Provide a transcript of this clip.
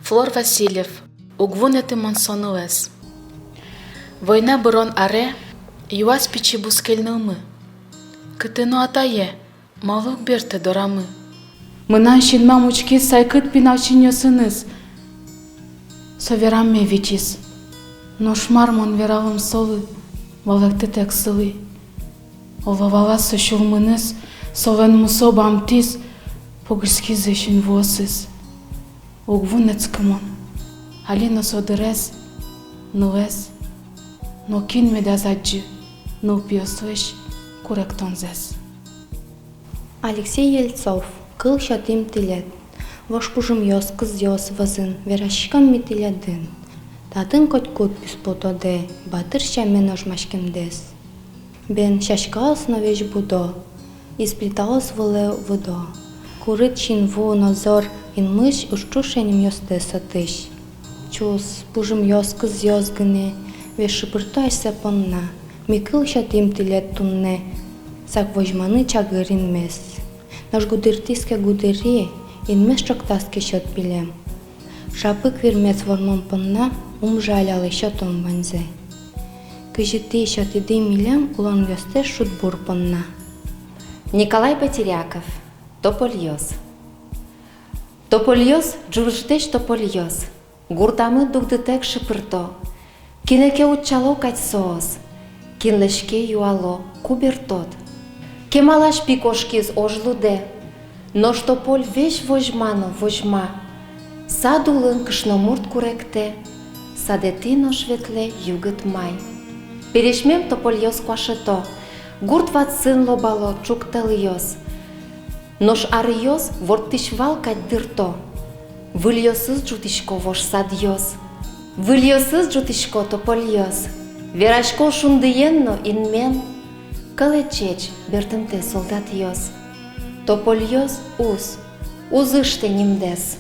Флор Васильев, угвунети монсонуес. Война бурон аре, юас пичи бускельнылмы. Кытыну атае, малук берте дорамы. Мынан шинма мучки сайкыт пиналчиньосыныз. Соверам ме вичис. Ношмармон вералым солы, валекты тек сылы. Олавала сошулмыныз, солен мусо бамтис, погырски зышын восыз. Угвунецкамон, алина содырез, нылез, но кин медазаджи, но пьёсвеш, куректонзес. Алексей Ельцов, кыл шатим тилет, вош пужым йос кыз йос вазын, верашкам ми тилядын. Татын кот кут пюспотоде, батыр шамен ожмашкемдес. Бен шашкаос навеш будо, исплетаос выле водо. Курит чинву назор, ин мыш ушчушеним йосте сатыш. Чус, пужым йос кыз йос гыне, веш шыпыртайся понна, ми кыл шатим тилет тунне, сак вожманы чагырин мес. Наш гудыртиске гудыри, ин меш чоктаске счет билем. Шапык вермец вормон понна, умжалялы счетом ванзе. Кыжыты счет иды милем, улон йосте шутбур понна. Николай Потеряков, Топольёз. Топольёз джурждеш топольёз. Гуртамы дугдытек шыпырто. Кинеке учало кать соос. Кинлешке юало кубертот. Кемалаш пикошкиз ожлуде. Нош тополь веш вожмано вожма. Садулын кышномурт куректе. Садетино шветле югыт май. Перешмем топольёз квашето. Гурт ватсын лобало чукталыёз. Нош арыёз вортишвал кать дырто. Выльёсыз джутишко вош садьёз. Выльёсыз джутишко топольёз. Верашко шундыенно инмен. Калечеч бертынте солдат йоз. Топольёз уз. Узыште нимдес.